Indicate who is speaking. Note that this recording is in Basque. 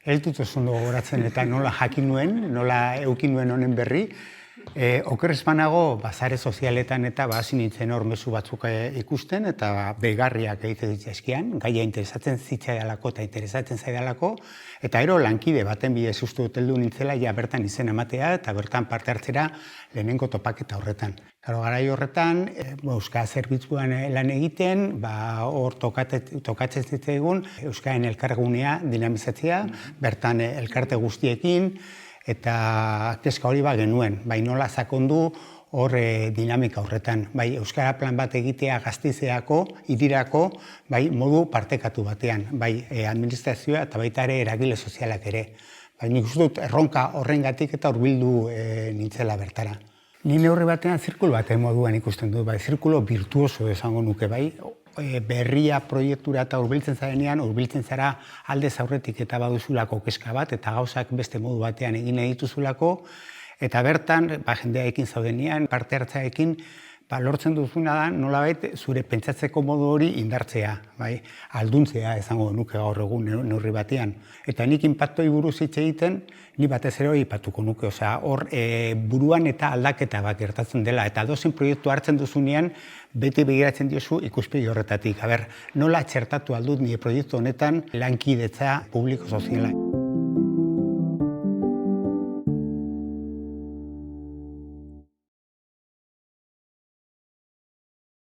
Speaker 1: Ez dut oso ondo gogoratzen eta nola jakin nuen, nola eukin nuen honen berri. Oker ez banago, sare sozialetan eta hasi nintzen hor mezu batzuk ikusten eta begarriak egiten ditzaizkian, gaia interesatzen zitzaidalako eta interesatzen zaidalako, eta ero lankide baten bidez uste dut heldu nintzela ja bertan izen ematea eta bertan parte hartzera lehenengo topaketa horretan. Garai horretan, Euskara zerbitzuan lan egiten, hor tokatzen zitzaigun Euskararen elkargunea dinamizatzea, bertan elkarte guztiekin, eta kezka hori genuen, nola sakondu hor dinamika horretan, Euskara plan bat egitea Gasteizeako, hirirako, modu partekatu batean, administrazioa eta baita ere eragile sozialak ere. Nik uste dut erronka horrengatik eta hurbildu nintzela bertara. Ni neurri batean zirkulo baten moduan ikusten dut, zirkulo virtuoso esango nuke, berria proiektura eta hurbiltzen zarenean, hurbiltzen zara aldez aurretik eta baduzulako kezka bat, eta gauzak beste modu batean egin dituzulako, eta bertan, jendearekin zaudenean, parte hartzaekin, lortzen duzuna da, nolabait zure pentsatzeko modu hori indartzea, alduntzea izango nuke gaur egun neurri batean. Eta nik inpaktoi buruz hitz egiten, ni batez ere hori aipatuko nuke, hor buruan eta aldaketa bat gertatzen dela, eta dozen proiektu hartzen duzunean, beti begiratzen diozu ikuspegi horretatik. Nola txertatu aldut nire proiektu honetan lankidetza publiko soziala.